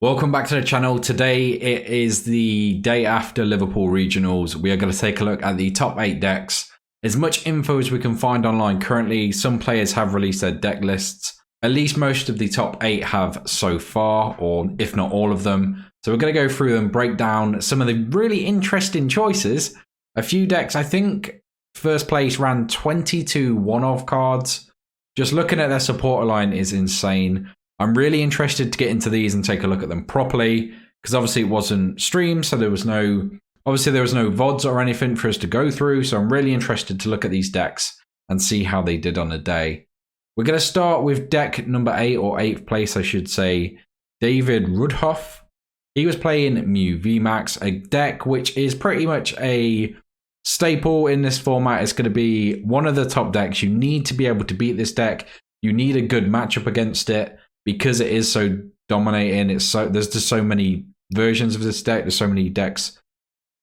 Welcome back to the channel. Today it is the day after Liverpool Regionals. We are going to take a look at the top 8 decks. As much info as we can find online currently. Some players have released their deck lists. At least most of the top 8 have so far, or if not all of them. So we're going to go through them, break down some of the really interesting choices. A few decks, I think first place ran 22 one-off cards. Just looking at their supporter line is insane. I'm really interested to get into these and take a look at them properly, because obviously it wasn't streamed, so there was no VODs or anything for us to go through. So I'm really interested to look at these decks and see how they did on the day. We're going to start with deck number 8, or 8th place, I should say, David Rudhoff. He was playing Mew VMax, a deck which is pretty much a staple in this format. It's going to be one of the top decks. You need to be able to beat this deck. You need a good matchup against it. Because it is so dominating, there's just so many versions of this deck. There's so many decks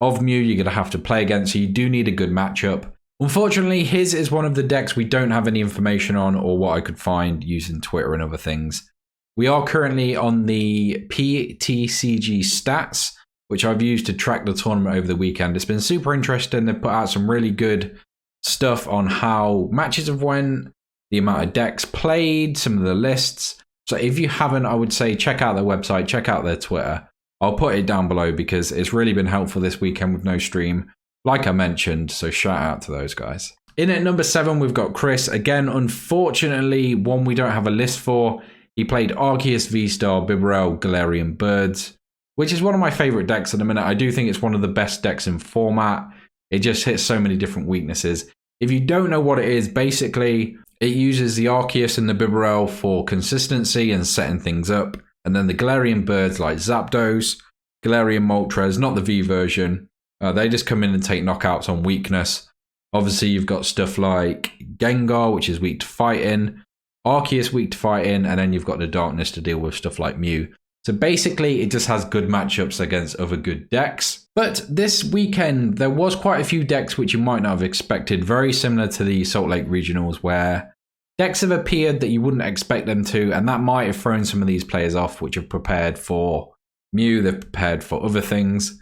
of Mew you're going to have to play against. So you do need a good matchup. Unfortunately, his is one of the decks we don't have any information on, or what I could find using Twitter and other things. We are currently on the TCG stats, which I've used to track the tournament over the weekend. It's been super interesting. They've put out some really good stuff on how matches have went, the amount of decks played, some of the lists. So if you haven't, I would say check out their website, check out their Twitter. I'll put it down below because it's really been helpful this weekend with no stream, like I mentioned. So shout out to those guys. In at number 7, we've got Chris. Again, unfortunately, one we don't have a list for. He played Arceus V Star, Bibarel, Galarian Birds, which is one of my favorite decks at the minute. I do think it's one of the best decks in format. It just hits so many different weaknesses. If you don't know what it is, basically it uses the Arceus and the Bibarel for consistency and setting things up. And then the Galarian Birds like Zapdos, Galarian Moltres, not the V version. They just come in and take knockouts on weakness. Obviously, you've got stuff like Gengar, which is weak to fighting. Arceus weak to fighting. And then you've got the Darkness to deal with stuff like Mew. So basically, it just has good matchups against other good decks. But this weekend, there was quite a few decks which you might not have expected. Very similar to the Salt Lake Regionals, where decks have appeared that you wouldn't expect them to, and that might have thrown some of these players off, which have prepared for Mew, they've prepared for other things.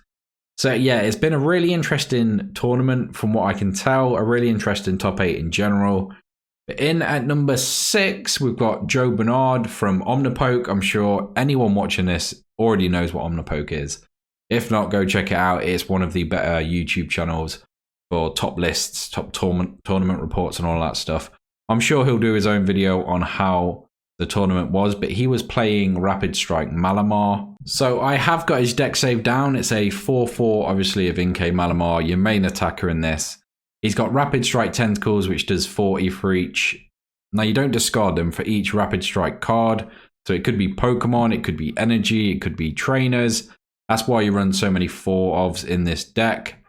So yeah, it's been a really interesting tournament from what I can tell, a really interesting top 8 in general. In at number 6, we've got Joe Bernard from Omnipoke. I'm sure anyone watching this already knows what Omnipoke is. If not, go check it out. It's one of the better YouTube channels for top lists, top tournament reports and all that stuff. I'm sure he'll do his own video on how the tournament was, but he was playing Rapid Strike Malamar. So I have got his deck saved down. It's a 4/4, obviously, of Inkay Malamar, your main attacker in this. He's got Rapid Strike Tentacles, which does 40 for each. Now, you don't discard them for each Rapid Strike card. So it could be Pokemon, it could be Energy, it could be Trainers. That's why you run so many 4-ofs in this deck.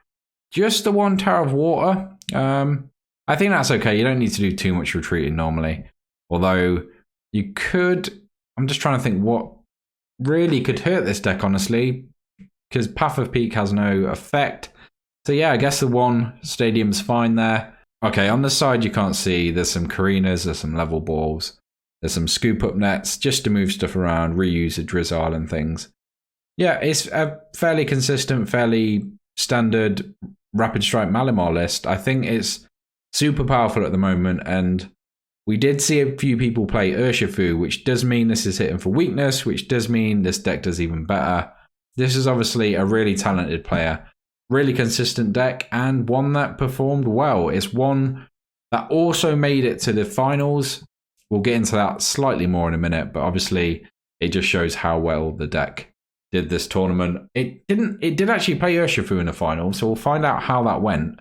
Just the one Tower of Water. I think that's okay. You don't need to do too much retreating normally. Although you could... I'm just trying to think what really could hurt this deck, honestly. Because Path of Peak has no effect. So yeah, I guess the one stadium's fine there. Okay, on the side you can't see. There's some Karinas, there's some level balls. There's some scoop up nets just to move stuff around, reuse a Drizzile and things. Yeah, it's a fairly consistent, fairly standard Rapid Strike Malamar list. I think it's super powerful at the moment, and we did see a few people play Urshifu, which does mean this is hitting for weakness, which does mean this deck does even better. This is obviously a really talented player. Really consistent deck, and one that performed well. It's one that also made it to the finals. We'll get into that slightly more in a minute, but obviously it just shows how well the deck did this tournament. It did actually play Urshifu in the final, so we'll find out how that went.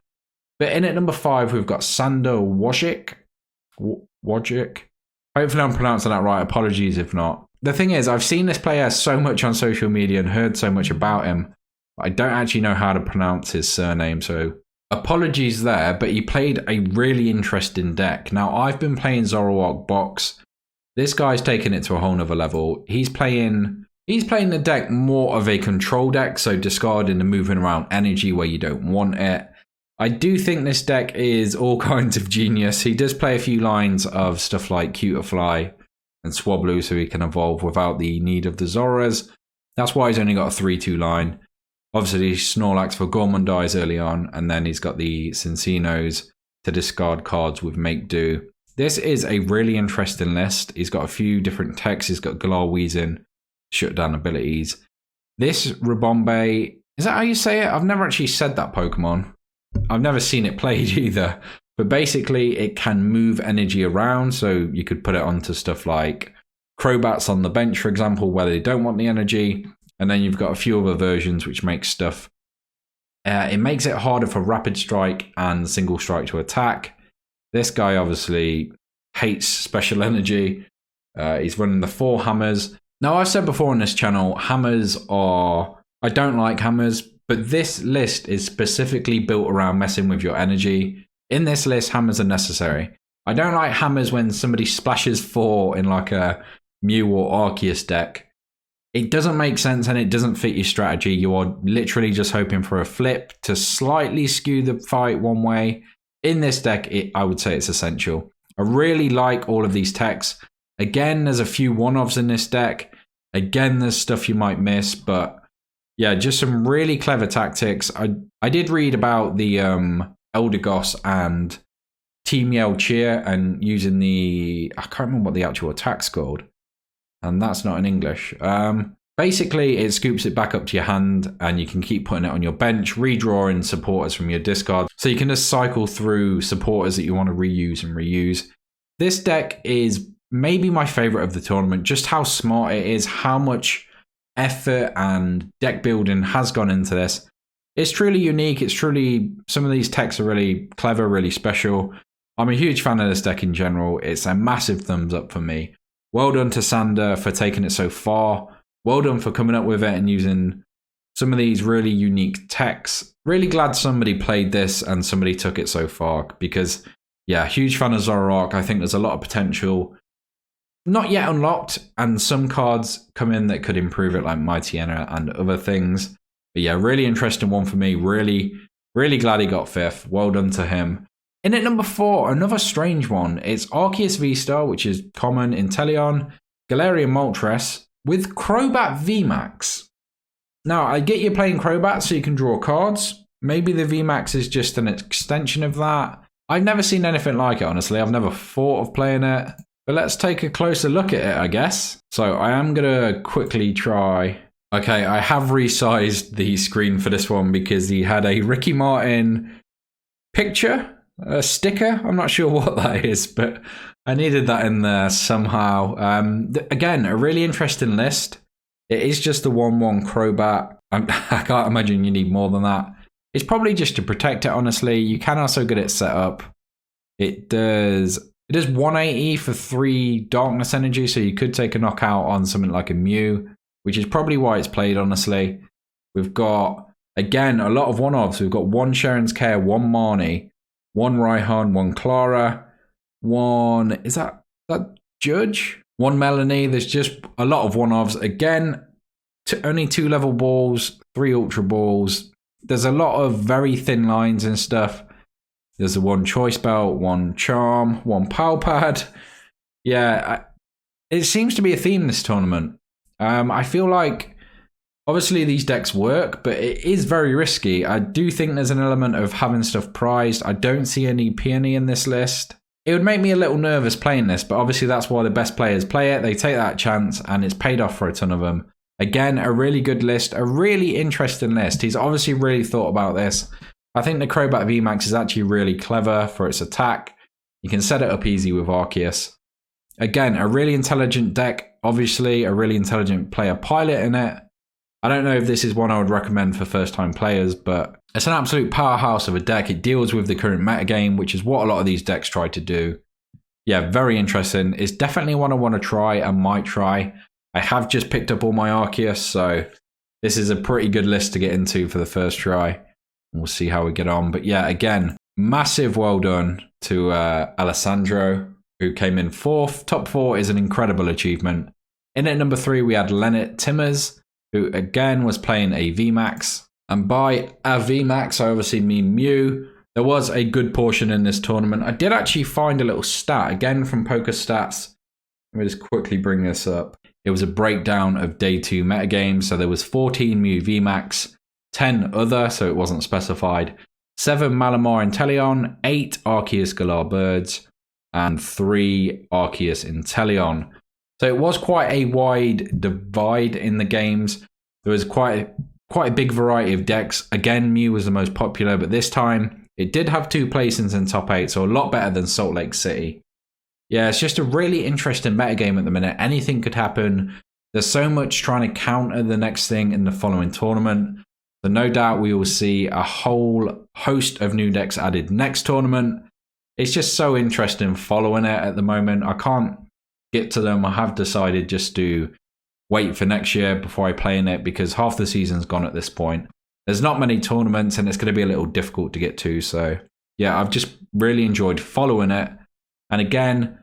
But in at number 5, we've got Sander Wojcik. Hopefully I'm pronouncing that right. Apologies if not. The thing is, I've seen this player so much on social media and heard so much about him. I don't actually know how to pronounce his surname, so apologies there, but he played a really interesting deck. Now, I've been playing Zoroark box. This guy's taken it to a whole nother level. He's playing the deck more of a control deck, so discarding and moving around energy where you don't want it. I do think this deck is all kinds of genius. He does play a few lines of stuff like Cutiefly and Swablu so he can evolve without the need of the Zoras. That's why he's only got a 3-2 line. Obviously, Snorlax for Gourmandise early on, and then he's got the Cinccino's to discard cards with Make Do. This is a really interesting list. He's got a few different techs. He's got Galar Weezing, shutdown abilities. This Rabombe, is that how you say it? I've never actually said that Pokemon. I've never seen it played either. But basically, it can move energy around. So you could put it onto stuff like Crobats on the bench, for example, where they don't want the energy. And then you've got a few other versions which make stuff. It makes it harder for Rapid Strike and Single Strike to attack. This guy obviously hates special energy. He's running the 4 hammers. Now, I've said before on this channel, hammers are... I don't like hammers, but this list is specifically built around messing with your energy. In this list, hammers are necessary. I don't like hammers when somebody splashes 4 in like a Mew or Arceus deck. It doesn't make sense and it doesn't fit your strategy. You are literally just hoping for a flip to slightly skew the fight one way. In this deck, I would say it's essential. I really like all of these techs. Again, there's a few one-offs in this deck. Again, there's stuff you might miss, but yeah, just some really clever tactics. I did read about the Eldegoss and Team Yell Cheer and using the... I can't remember what the actual attack's called. And that's not in English. Basically, it scoops it back up to your hand and you can keep putting it on your bench, redrawing supporters from your discard. So you can just cycle through supporters that you want to reuse and reuse. This deck is maybe my favorite of the tournament. Just how smart it is, how much effort and deck building has gone into this. It's truly unique. It's truly, some of these techs are really clever, really special. I'm a huge fan of this deck in general. It's a massive thumbs up for me. Well done to Sander for taking it so far. Well done for coming up with it and using some of these really unique techs. Really glad somebody played this and somebody took it so far because, yeah, huge fan of Zoroark. I think there's a lot of potential. Not yet unlocked, and some cards come in that could improve it like Mightyena and other things. But yeah, really interesting one for me. Really, really glad he got 5th. Well done to him. In at number 4, another strange one. It's Arceus V Star, which is common, Inteleon, Galarian Moltres, with Crobat VMax. Now, I get you playing Crobat so you can draw cards. Maybe the VMax is just an extension of that. I've never seen anything like it, honestly. I've never thought of playing it. But let's take a closer look at it, I guess. So I am going to quickly try... Okay, I have resized the screen for this one because he had a Ricky Martin picture. A sticker, I'm not sure what that is, but I needed that in there somehow. Again, a really interesting list. It is just the 1/1 Crobat. I can't imagine you need more than that. It's probably just to protect it, honestly. You can also get it set up. It does 180 for 3 Darkness Energy, so you could take a knockout on something like a Mew, which is probably why it's played, honestly. We've got, again, a lot of one-offs. We've got 1 Sharon's Care, 1 Marnie, 1 Raihan, 1 Clara, 1... Is that Judge? 1 Melanie. There's just a lot of one-offs. Again, only 2 level balls, 3 ultra balls. There's a lot of very thin lines and stuff. There's the 1 Choice Belt, 1 Charm, 1 Palpad. Yeah, it seems to be a theme this tournament. I feel like... Obviously, these decks work, but it is very risky. I do think there's an element of having stuff prized. I don't see any peony in this list. It would make me a little nervous playing this, but obviously that's why the best players play it. They take that chance, and it's paid off for a ton of them. Again, a really good list, a really interesting list. He's obviously really thought about this. I think the Crobat VMax is actually really clever for its attack. You can set it up easy with Arceus. Again, a really intelligent deck. Obviously, a really intelligent player pilot in it. I don't know if this is one I would recommend for first-time players, but it's an absolute powerhouse of a deck. It deals with the current metagame, which is what a lot of these decks try to do. Yeah, very interesting. It's definitely one I want to try and might try. I have just picked up all my Arceus, so this is a pretty good list to get into for the first try. We'll see how we get on. But yeah, again, massive well done to Alessandro, who came in 4th. Top 4 is an incredible achievement. In at number 3, we had Lennart Timmers, who again was playing a VMax. And by a VMax, I obviously mean Mew. There was a good portion in this tournament. I did actually find a little stat, again from Poker Stats. Let me just quickly bring this up. It was a breakdown of day 2 metagames. So there was 14 Mew VMax, 10 other, so it wasn't specified, 7 Malamar Inteleon, 8 Arceus Galar Birds, and 3 Arceus Inteleon. So it was quite a wide divide in the games. There was quite a big variety of decks. Again, Mew was the most popular, but this time it did have 2 placings in top 8, so a lot better than Salt Lake City. Yeah, it's just a really interesting metagame at the minute. Anything could happen. There's so much trying to counter the next thing in the following tournament. So no doubt we will see a whole host of new decks added next tournament. It's just so interesting following it at the moment. I can't get to them. I have decided just to wait for next year before I play in it because half the season's gone at this point. There's not many tournaments and it's going to be a little difficult to get to. So yeah, I've just really enjoyed following it. And again,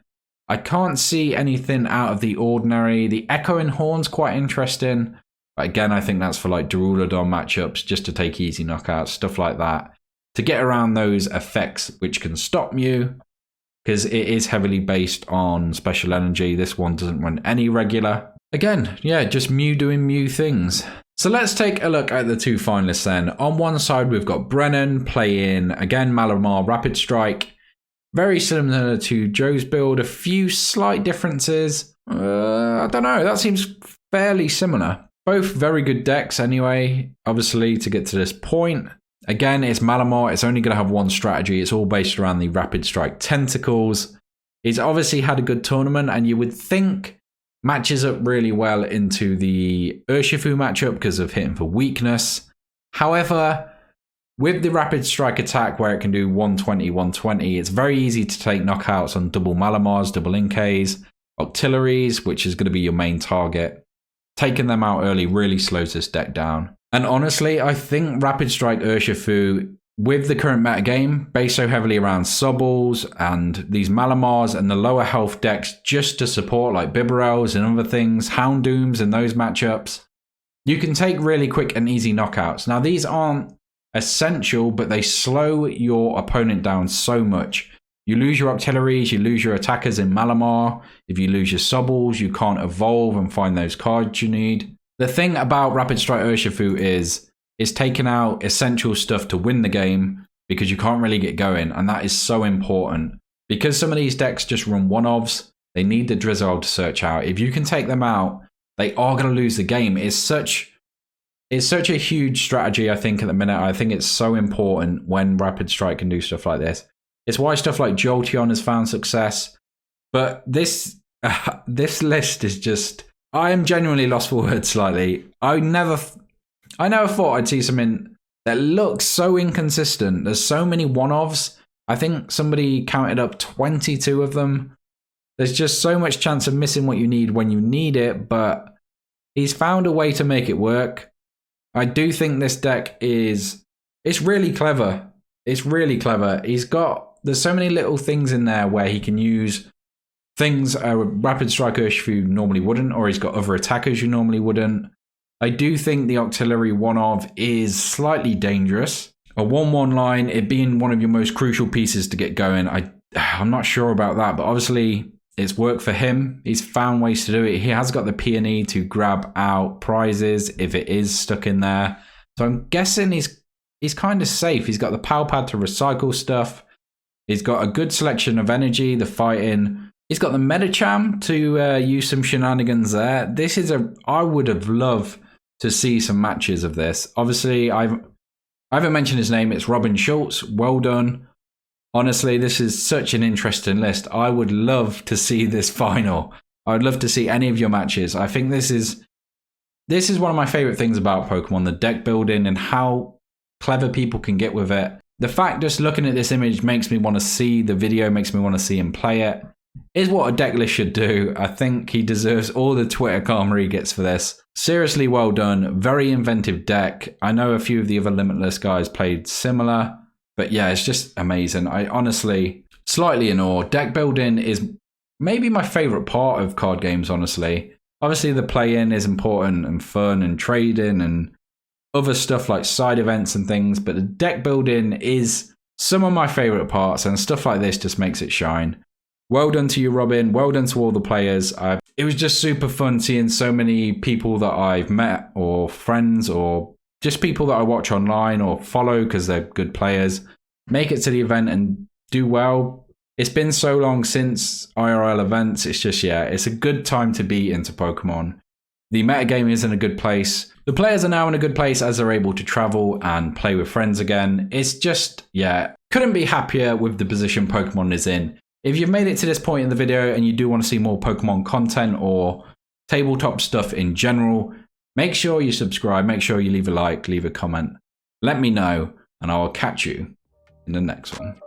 I can't see anything out of the ordinary. The Echoing Horn's quite interesting. But again, I think that's for like Duraludon matchups, just to take easy knockouts, stuff like that. To get around those effects which can stop Mew, because it is heavily based on special energy. This one doesn't run any regular. Again, yeah, just Mew doing Mew things. So let's take a look at the 2 finalists then. On one side, we've got Brennan playing, again, Malamar Rapid Strike. Very similar to Joe's build, a few slight differences. I don't know, that seems fairly similar. Both very good decks anyway, obviously, to get to this point. Again, it's Malamar. It's only going to have one strategy. It's all based around the Rapid Strike Tentacles. He's obviously had a good tournament, and you would think matches up really well into the Urshifu matchup because of hitting for weakness. However, with the Rapid Strike attack where it can do 120, 120, it's very easy to take knockouts on double Malamars, double Inkays, Octilleries, which is going to be your main target. Taking them out early really slows this deck down. And honestly, I think Rapid Strike Urshifu, with the current metagame, based so heavily around Sobbles and these Malamars and the lower health decks just to support like Bibarels and other things, Houndooms and those matchups, you can take really quick and easy knockouts. Now, these aren't essential, but they slow your opponent down so much. You lose your Octilleries, you lose your attackers in Malamar. If you lose your Sobbles, you can't evolve and find those cards you need. The thing about Rapid Strike Urshifu is it's taking out essential stuff to win the game because you can't really get going, and that is so important. Because some of these decks just run one-offs, they need the Drizzle to search out. If you can take them out, they are going to lose the game. It's such a huge strategy, I think, at the minute. I think it's so important when Rapid Strike can do stuff like this. It's why stuff like Jolteon has found success. But this list is just... I am genuinely lost for words slightly. I never thought I'd see something that looks so inconsistent. There's so many one-offs. I think somebody counted up 22 of them. There's just so much chance of missing what you need when you need it, but he's found a way to make it work. I do think this deck it's really clever. It's really clever. There's so many little things in there where he can use things a Rapid Strike Urshifu normally wouldn't, or he's got other attackers you normally wouldn't. I do think the Octillery one-of is slightly dangerous. A 1-1 line, it being one of your most crucial pieces to get going, I'm not sure about that, but obviously it's worked for him. He's found ways to do it. He has got the Peony to grab out prizes if it is stuck in there. So I'm guessing he's kind of safe. He's got the Power Pad to recycle stuff. He's got a good selection of energy, the fighting. He's got the Medicham to use some shenanigans there. I would have loved to see some matches of this. Obviously, I haven't mentioned his name. It's Robin Schultz. Well done. Honestly, this is such an interesting list. I would love to see this final. I would love to see any of your matches. I think this is one of my favorite things about Pokemon, the deck building and how clever people can get with it. The fact just looking at this image makes me want to see the video, makes me want to see him play it. Is what a deck list should do. I think he deserves all the Twitter karma he gets for this. Seriously well done. Very inventive deck. I know a few of the other Limitless guys played similar, but yeah, it's just amazing. I honestly, slightly in awe. Deck building is maybe my favorite part of card games, honestly. Obviously the play-in is important and fun and trading and other stuff like side events and things, but the deck building is some of my favorite parts, and stuff like this just makes it shine. Well done to you, Robin. Well done to all the players. it was just super fun seeing so many people that I've met or friends or just people that I watch online or follow because they're good players make it to the event and do well. It's been so long since IRL events. It's just, yeah, it's a good time to be into Pokemon. The metagame is in a good place. The players are now in a good place as they're able to travel and play with friends again. It's just, yeah, couldn't be happier with the position Pokemon is in. If you've made it to this point in the video and you do want to see more Pokemon content or tabletop stuff in general, make sure you subscribe, make sure you leave a like, leave a comment. Let me know, and I will catch you in the next one.